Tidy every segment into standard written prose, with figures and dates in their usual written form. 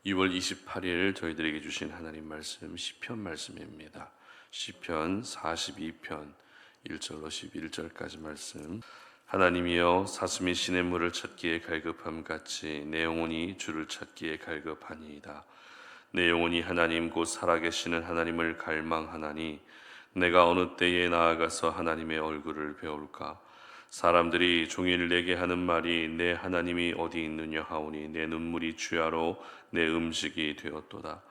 2월 28일 저희들에게 주신 하나님 말씀 시편 말씀입니다. 시편 42편 1절로 11절까지 말씀. 하나님이여 사슴이 시냇물을 찾기에 갈급함 같이 내 영혼이 주를 찾기에 갈급하니이다. 내 영혼이 하나님 곧 살아계시는 하나님을 갈망하나니 내가 어느 때에 나아가서 하나님의 얼굴을 배울까. 사람들이 종일 내게 하는 말이 내 하나님이 어디 있느냐 하오니 내 눈물이 주야로 내 음식이 되었도다.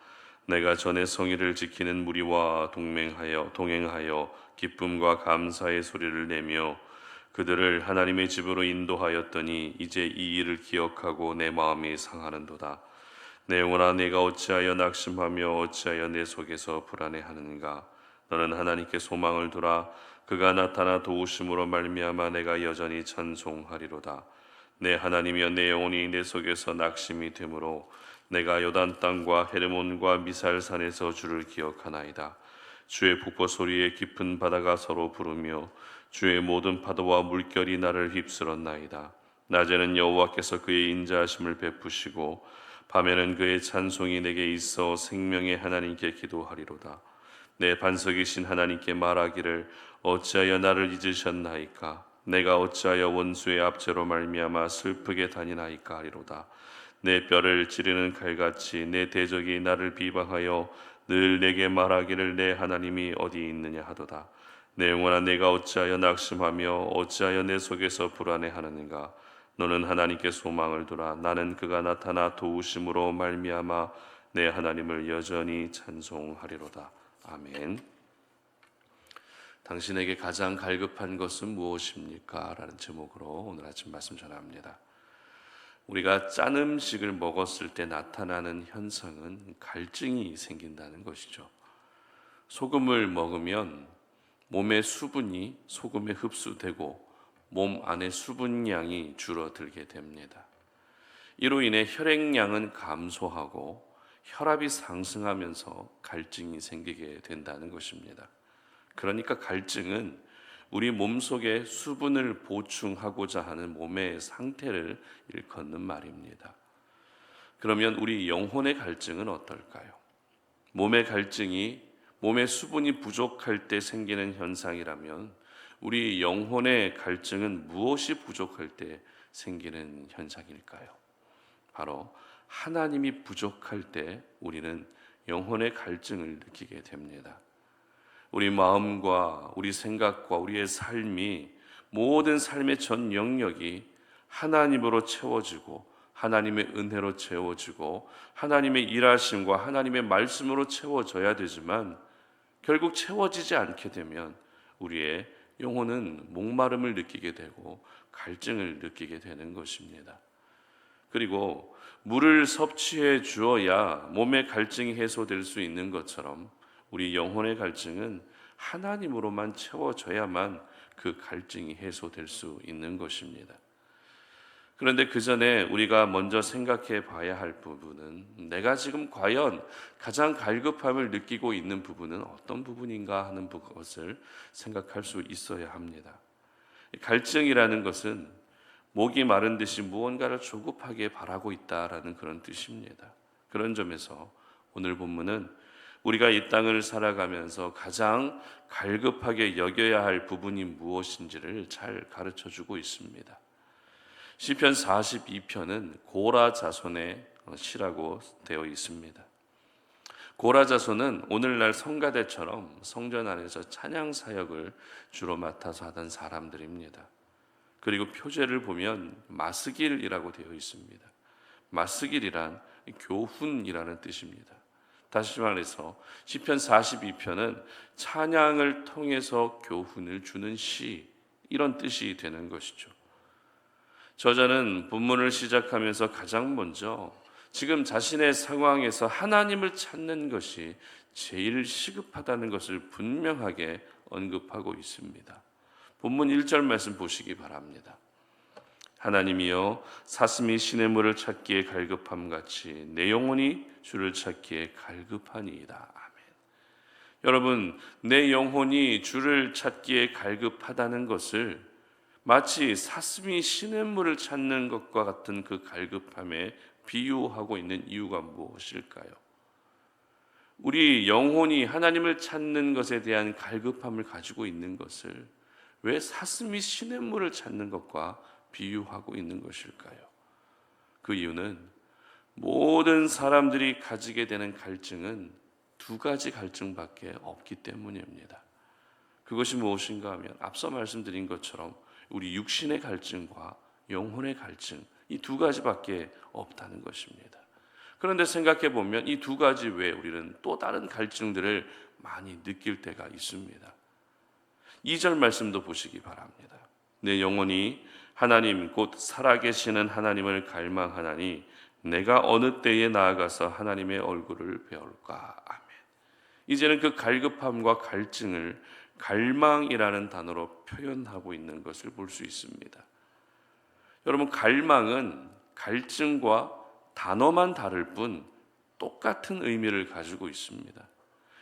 내가 전에 성의를 지키는 무리와 동행하여 기쁨과 감사의 소리를 내며 그들을 하나님의 집으로 인도하였더니 이제 이 일을 기억하고 내 마음이 상하는도다. 내 영혼아 내가 어찌하여 낙심하며 어찌하여 내 속에서 불안해하는가. 너는 하나님께 소망을 두라. 그가 나타나 도우심으로 말미암아 내가 여전히 찬송하리로다. 내 하나님이여 내 영혼이 내 속에서 낙심이 되므로 내가 요단 땅과 헤르몬과 미살산에서 주를 기억하나이다. 주의 북보 소리에 깊은 바다가 서로 부르며 주의 모든 파도와 물결이 나를 휩쓸었나이다. 낮에는 여호와께서 그의 인자하심을 베푸시고 밤에는 그의 찬송이 내게 있어 생명의 하나님께 기도하리로다. 내 반석이신 하나님께 말하기를 어찌하여 나를 잊으셨나이까. 내가 어찌하여 원수의 압제로 말미암아 슬프게 다니나이까 하리로다. 내 뼈를 찌르는 칼같이 내 대적이 나를 비방하여 늘 내게 말하기를 내 하나님이 어디 있느냐 하도다. 내 영혼아 내가 어찌하여 낙심하며 어찌하여 내 속에서 불안해하느는가. 너는 하나님께 소망을 두라. 나는 그가 나타나 도우심으로 말미암아 내 하나님을 여전히 찬송하리로다. 아멘. 당신에게 가장 갈급한 것은 무엇입니까? 라는 제목으로 오늘 아침 말씀 전합니다. 우리가 짠 음식을 먹었을 때 나타나는 현상은 갈증이 생긴다는 것이죠. 소금을 먹으면 몸의 수분이 소금에 흡수되고 몸 안의 수분량이 줄어들게 됩니다. 이로 인해 혈액량은 감소하고 혈압이 상승하면서 갈증이 생기게 된다는 것입니다. 그러니까 갈증은 우리 몸속에 수분을 보충하고자 하는 몸의 상태를 일컫는 말입니다. 그러면 우리 영혼의 갈증은 어떨까요? 몸의 갈증이 몸의 수분이 부족할 때 생기는 현상이라면 우리 영혼의 갈증은 무엇이 부족할 때 생기는 현상일까요? 바로 하나님이 부족할 때 우리는 영혼의 갈증을 느끼게 됩니다. 우리 마음과 우리 생각과 우리의 삶이 모든 삶의 전 영역이 하나님으로 채워지고 하나님의 은혜로 채워지고 하나님의 일하심과 하나님의 말씀으로 채워져야 되지만 결국 채워지지 않게 되면 우리의 영혼은 목마름을 느끼게 되고 갈증을 느끼게 되는 것입니다. 그리고 물을 섭취해 주어야 몸의 갈증이 해소될 수 있는 것처럼 우리 영혼의 갈증은 하나님으로만 채워져야만 그 갈증이 해소될 수 있는 것입니다. 그런데 그 전에 우리가 먼저 생각해 봐야 할 부분은 내가 지금 과연 가장 갈급함을 느끼고 있는 부분은 어떤 부분인가 하는 것을 생각할 수 있어야 합니다. 갈증이라는 것은 목이 마른 듯이 무언가를 조급하게 바라고 있다라는 그런 뜻입니다. 그런 점에서 오늘 본문은 우리가 이 땅을 살아가면서 가장 갈급하게 여겨야 할 부분이 무엇인지를 잘 가르쳐주고 있습니다. 시편 42편은 고라 자손의 시라고 되어 있습니다. 고라 자손은 오늘날 성가대처럼 성전 안에서 찬양 사역을 주로 맡아서 하던 사람들입니다. 그리고 표제를 보면 마스길이라고 되어 있습니다. 마스길이란 교훈이라는 뜻입니다. 다시 말해서 시편 42편은 찬양을 통해서 교훈을 주는 시, 이런 뜻이 되는 것이죠. 저자는 본문을 시작하면서 가장 먼저 지금 자신의 상황에서 하나님을 찾는 것이 제일 시급하다는 것을 분명하게 언급하고 있습니다. 본문 1절 말씀 보시기 바랍니다. 하나님이여 사슴이 시냇물을 찾기에 갈급함같이 내 영혼이 주를 찾기에 갈급하니이다. 아멘. 여러분, 내 영혼이 주를 찾기에 갈급하다는 것을 마치 사슴이 시냇물을 찾는 것과 같은 그 갈급함에 비유하고 있는 이유가 무엇일까요? 우리 영혼이 하나님을 찾는 것에 대한 갈급함을 가지고 있는 것을 왜 사슴이 시냇물을 찾는 것과 비유하고 있는 것일까요? 그 이유는 모든 사람들이 가지게 되는 갈증은 두 가지 갈증밖에 없기 때문입니다. 그것이 무엇인가 하면 앞서 말씀드린 것처럼 우리 육신의 갈증과 영혼의 갈증, 이 두 가지밖에 없다는 것입니다. 그런데 생각해 보면 이 두 가지 외에 우리는 또 다른 갈증들을 많이 느낄 때가 있습니다. 2절 말씀도 보시기 바랍니다. 내 영혼이 하나님 곧 살아계시는 하나님을 갈망하나니 내가 어느 때에 나아가서 하나님의 얼굴을 배울까. 아멘. 이제는 그 갈급함과 갈증을 갈망이라는 단어로 표현하고 있는 것을 볼 수 있습니다. 여러분, 갈망은 갈증과 단어만 다를 뿐 똑같은 의미를 가지고 있습니다.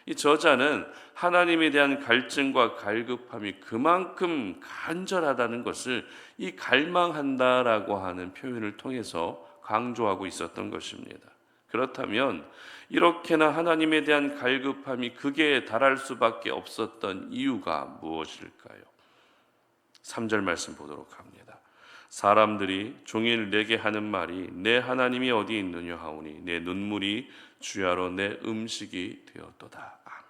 이 저자는 하나님에 대한 갈증과 갈급함이 그만큼 간절하다는 것을 이 갈망한다라고 하는 표현을 통해서 강조하고 있었던 것입니다. 그렇다면 이렇게나 하나님에 대한 갈급함이 극에 달할 수밖에 없었던 이유가 무엇일까요? 3절 말씀 보도록 합니다. 사람들이 종일 내게 하는 말이 내 하나님이 어디 있느냐 하오니 내 눈물이 주야로 내 음식이 되었도다. 아멘.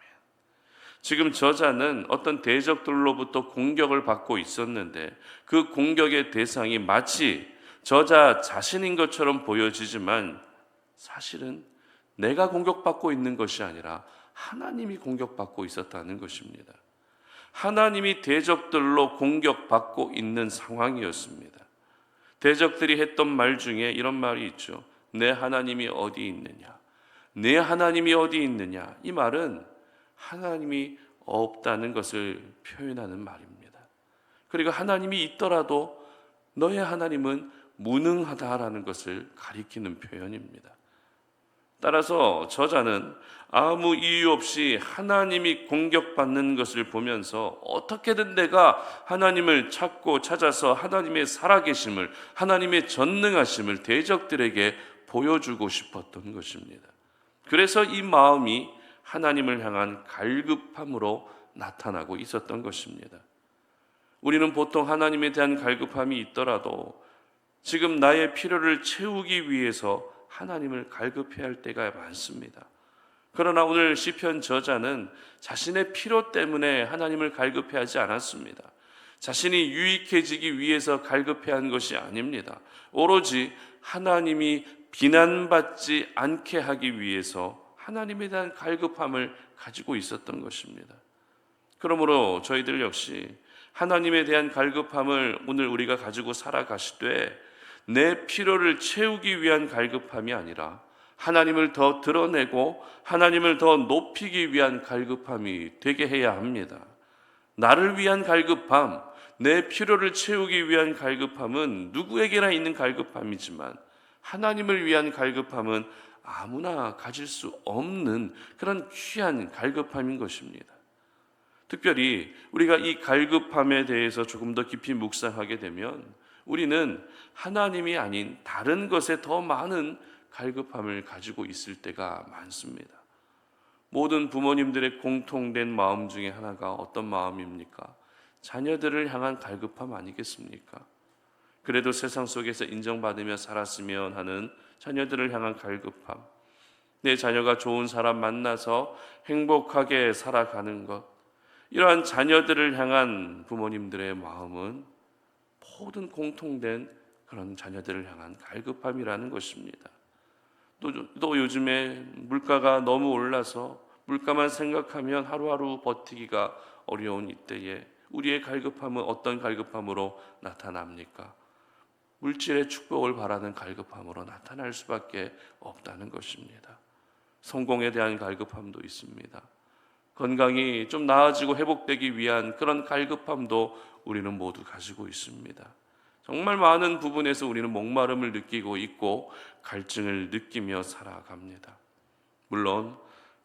지금 저자는 어떤 대적들로부터 공격을 받고 있었는데 그 공격의 대상이 마치 저자 자신인 것처럼 보여지지만 사실은 내가 공격받고 있는 것이 아니라 하나님이 공격받고 있었다는 것입니다. 하나님이 대적들로 공격받고 있는 상황이었습니다. 대적들이 했던 말 중에 이런 말이 있죠. 내 하나님이 어디 있느냐? 내 하나님이 어디 있느냐? 이 말은 하나님이 없다는 것을 표현하는 말입니다. 그리고 하나님이 있더라도 너의 하나님은 무능하다라는 것을 가리키는 표현입니다. 따라서 저자는 아무 이유 없이 하나님이 공격받는 것을 보면서 어떻게든 내가 하나님을 찾고 찾아서 하나님의 살아계심을, 하나님의 전능하심을 대적들에게 보여주고 싶었던 것입니다. 그래서 이 마음이 하나님을 향한 갈급함으로 나타나고 있었던 것입니다. 우리는 보통 하나님에 대한 갈급함이 있더라도 지금 나의 필요를 채우기 위해서 하나님을 갈급해야 할 때가 많습니다. 그러나 오늘 시편 저자는 자신의 필요 때문에 하나님을 갈급해하지 않았습니다. 자신이 유익해지기 위해서 갈급해한 것이 아닙니다. 오로지 하나님이 비난받지 않게 하기 위해서 하나님에 대한 갈급함을 가지고 있었던 것입니다. 그러므로 저희들 역시 하나님에 대한 갈급함을 오늘 우리가 가지고 살아가시되 내 필요를 채우기 위한 갈급함이 아니라 하나님을 더 드러내고 하나님을 더 높이기 위한 갈급함이 되게 해야 합니다. 나를 위한 갈급함, 내 필요를 채우기 위한 갈급함은 누구에게나 있는 갈급함이지만 하나님을 위한 갈급함은 아무나 가질 수 없는 그런 귀한 갈급함인 것입니다. 특별히 우리가 이 갈급함에 대해서 조금 더 깊이 묵상하게 되면 우리는 하나님이 아닌 다른 것에 더 많은 갈급함을 가지고 있을 때가 많습니다. 모든 부모님들의 공통된 마음 중에 하나가 어떤 마음입니까? 자녀들을 향한 갈급함 아니겠습니까? 그래도 세상 속에서 인정받으며 살았으면 하는 자녀들을 향한 갈급함, 내 자녀가 좋은 사람 만나서 행복하게 살아가는 것, 이러한 자녀들을 향한 부모님들의 마음은 모든 공통된 그런 자녀들을 향한 갈급함이라는 것입니다. 또 요즘에 물가가 너무 올라서 물가만 생각하면 하루하루 버티기가 어려운 이때에 우리의 갈급함은 어떤 갈급함으로 나타납니까? 물질의 축복을 바라는 갈급함으로 나타날 수밖에 없다는 것입니다. 성공에 대한 갈급함도 있습니다. 건강이 좀 나아지고 회복되기 위한 그런 갈급함도 우리는 모두 가지고 있습니다. 정말 많은 부분에서 우리는 목마름을 느끼고 있고 갈증을 느끼며 살아갑니다. 물론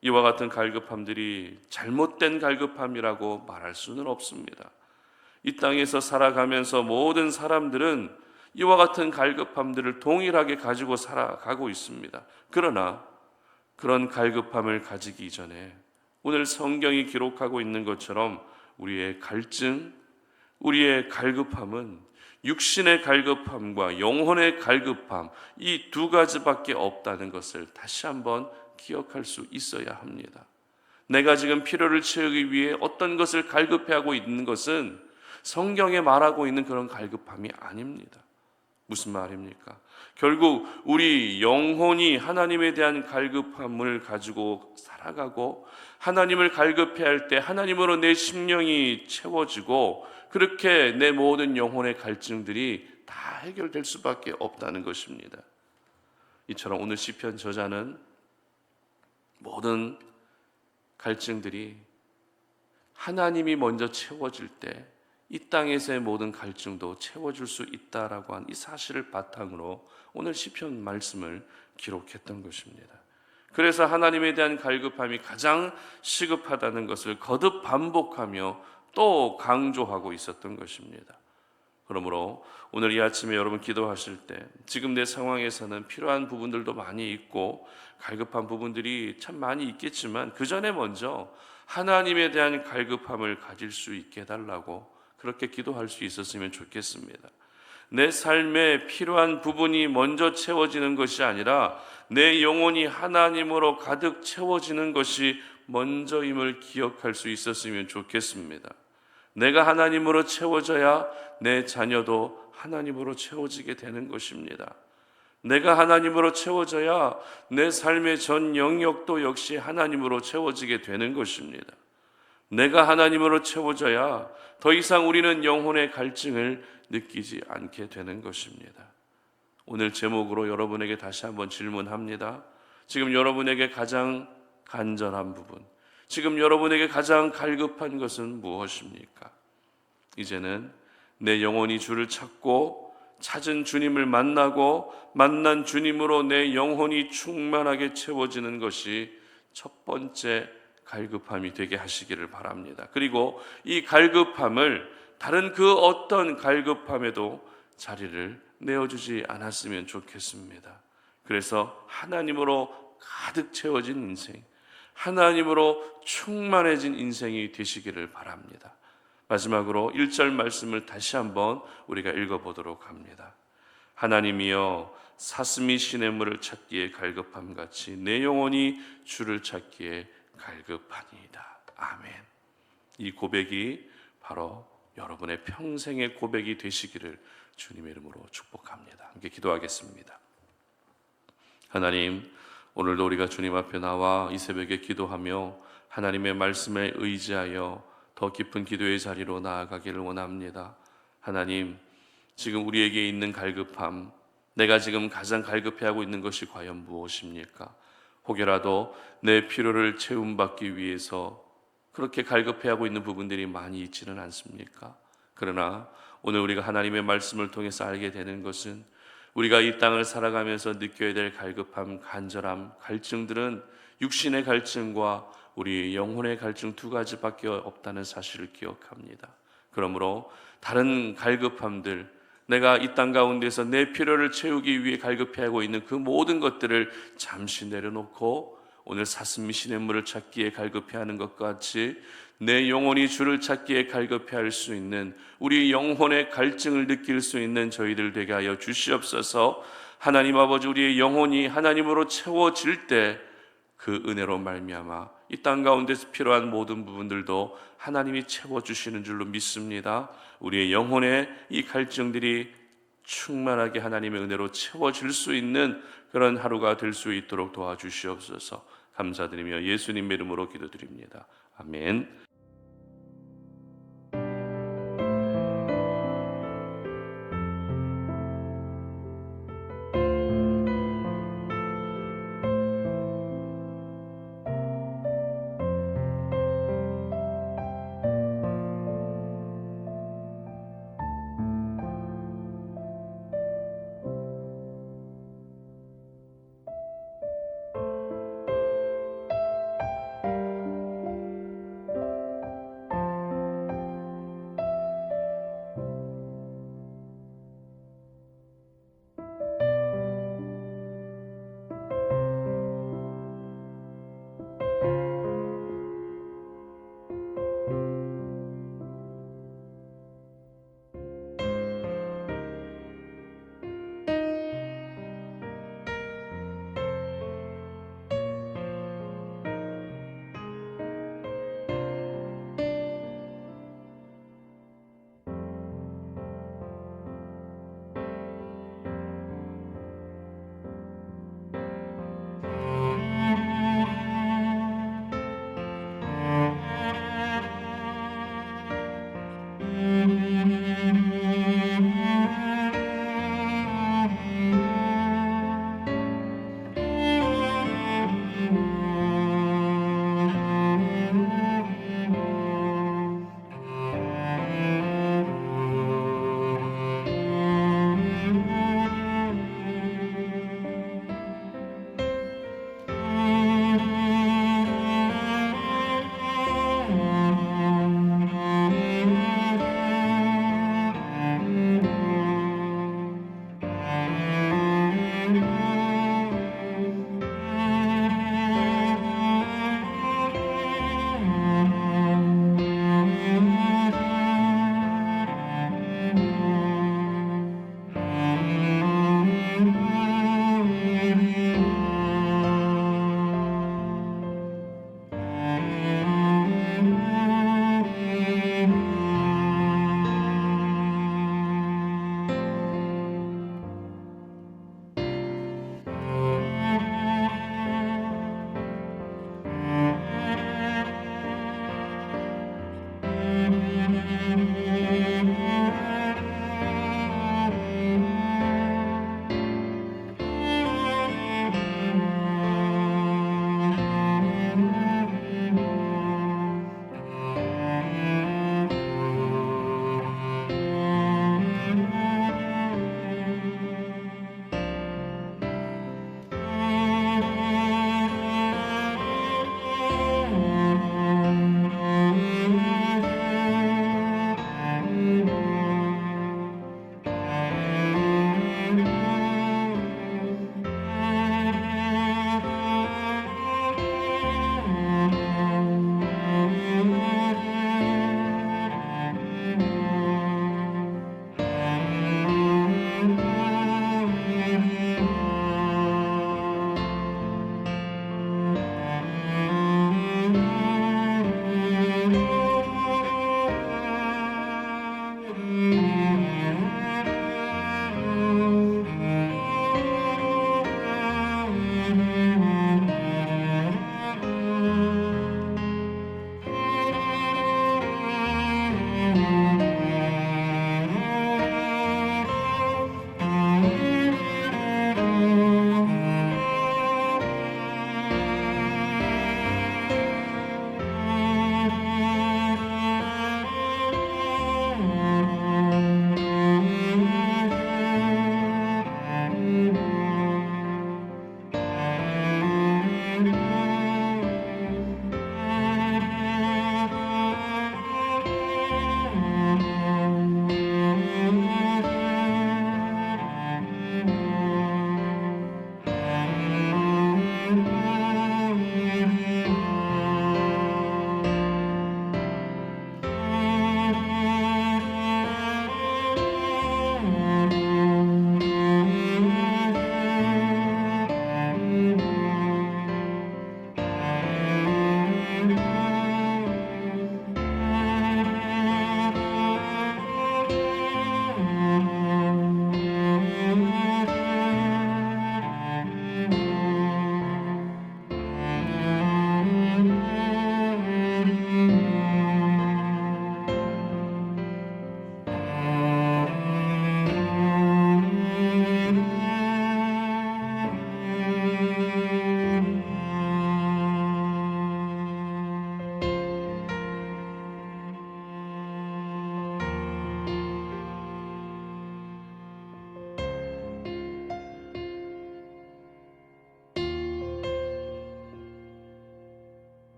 이와 같은 갈급함들이 잘못된 갈급함이라고 말할 수는 없습니다. 이 땅에서 살아가면서 모든 사람들은 이와 같은 갈급함들을 동일하게 가지고 살아가고 있습니다. 그러나 그런 갈급함을 가지기 전에 오늘 성경이 기록하고 있는 것처럼 우리의 갈증, 우리의 갈급함은 육신의 갈급함과 영혼의 갈급함, 이 두 가지밖에 없다는 것을 다시 한번 기억할 수 있어야 합니다. 내가 지금 필요를 채우기 위해 어떤 것을 갈급해하고 있는 것은 성경에 말하고 있는 그런 갈급함이 아닙니다. 무슨 말입니까? 결국 우리 영혼이 하나님에 대한 갈급함을 가지고 살아가고, 하나님을 갈급해할 때 하나님으로 내 심령이 채워지고, 그렇게 내 모든 영혼의 갈증들이 다 해결될 수밖에 없다는 것입니다. 이처럼 오늘 시편 저자는 모든 갈증들이 하나님이 먼저 채워질 때 이 땅에서의 모든 갈증도 채워줄 수 있다라고 한 이 사실을 바탕으로 오늘 시편 말씀을 기록했던 것입니다. 그래서 하나님에 대한 갈급함이 가장 시급하다는 것을 거듭 반복하며 또 강조하고 있었던 것입니다. 그러므로 오늘 이 아침에 여러분 기도하실 때 지금 내 상황에서는 필요한 부분들도 많이 있고 갈급한 부분들이 참 많이 있겠지만 그 전에 먼저 하나님에 대한 갈급함을 가질 수 있게 해달라고 그렇게 기도할 수 있었으면 좋겠습니다. 내 삶에 필요한 부분이 먼저 채워지는 것이 아니라 내 영혼이 하나님으로 가득 채워지는 것이 먼저임을 기억할 수 있었으면 좋겠습니다. 내가 하나님으로 채워져야 내 자녀도 하나님으로 채워지게 되는 것입니다. 내가 하나님으로 채워져야 내 삶의 전 영역도 역시 하나님으로 채워지게 되는 것입니다. 내가 하나님으로 채워져야 더 이상 우리는 영혼의 갈증을 느끼지 않게 되는 것입니다. 오늘 제목으로 여러분에게 다시 한번 질문합니다. 지금 여러분에게 가장 간절한 부분, 지금 여러분에게 가장 갈급한 것은 무엇입니까? 이제는 내 영혼이 주를 찾고 찾은 주님을 만나고 만난 주님으로 내 영혼이 충만하게 채워지는 것이 첫 번째 갈급함이 되게 하시기를 바랍니다. 그리고 이 갈급함을 다른 그 어떤 갈급함에도 자리를 내어주지 않았으면 좋겠습니다. 그래서 하나님으로 가득 채워진 인생, 하나님으로 충만해진 인생이 되시기를 바랍니다. 마지막으로 1절 말씀을 다시 한번 우리가 읽어보도록 합니다. 하나님이여 사슴이 시냇물을 찾기에 갈급함같이 내 영혼이 주를 찾기에 갈급하니이다. 아멘. 이 고백이 바로 여러분의 평생의 고백이 되시기를 주님의 이름으로 축복합니다. 함께 기도하겠습니다. 하나님, 오늘도 우리가 주님 앞에 나와 이 새벽에 기도하며 하나님의 말씀에 의지하여 더 깊은 기도의 자리로 나아가기를 원합니다. 하나님, 지금 우리에게 있는 갈급함, 내가 지금 가장 갈급해하고 있는 것이 과연 무엇입니까? 혹여라도 내 필요를 채움받기 위해서 그렇게 갈급해하고 있는 부분들이 많이 있지는 않습니까? 그러나 오늘 우리가 하나님의 말씀을 통해서 알게 되는 것은 우리가 이 땅을 살아가면서 느껴야 될 갈급함, 간절함, 갈증들은 육신의 갈증과 우리 영혼의 갈증 두 가지밖에 없다는 사실을 기억합니다. 그러므로 다른 갈급함들, 내가 이 땅 가운데서 내 필요를 채우기 위해 갈급해하고 있는 그 모든 것들을 잠시 내려놓고 오늘 사슴이 시냇물을 찾기에 갈급해하는 것과 같이 내 영혼이 주를 찾기에 갈급해할 수 있는 우리 영혼의 갈증을 느낄 수 있는 저희들 되게 하여 주시옵소서. 하나님 아버지, 우리의 영혼이 하나님으로 채워질 때 그 은혜로 말미암아 이 땅 가운데서 필요한 모든 부분들도 하나님이 채워주시는 줄로 믿습니다. 우리의 영혼의 이 갈증들이 충만하게 하나님의 은혜로 채워질 수 있는 그런 하루가 될 수 있도록 도와주시옵소서. 감사드리며 예수님 이름으로 기도드립니다. 아멘.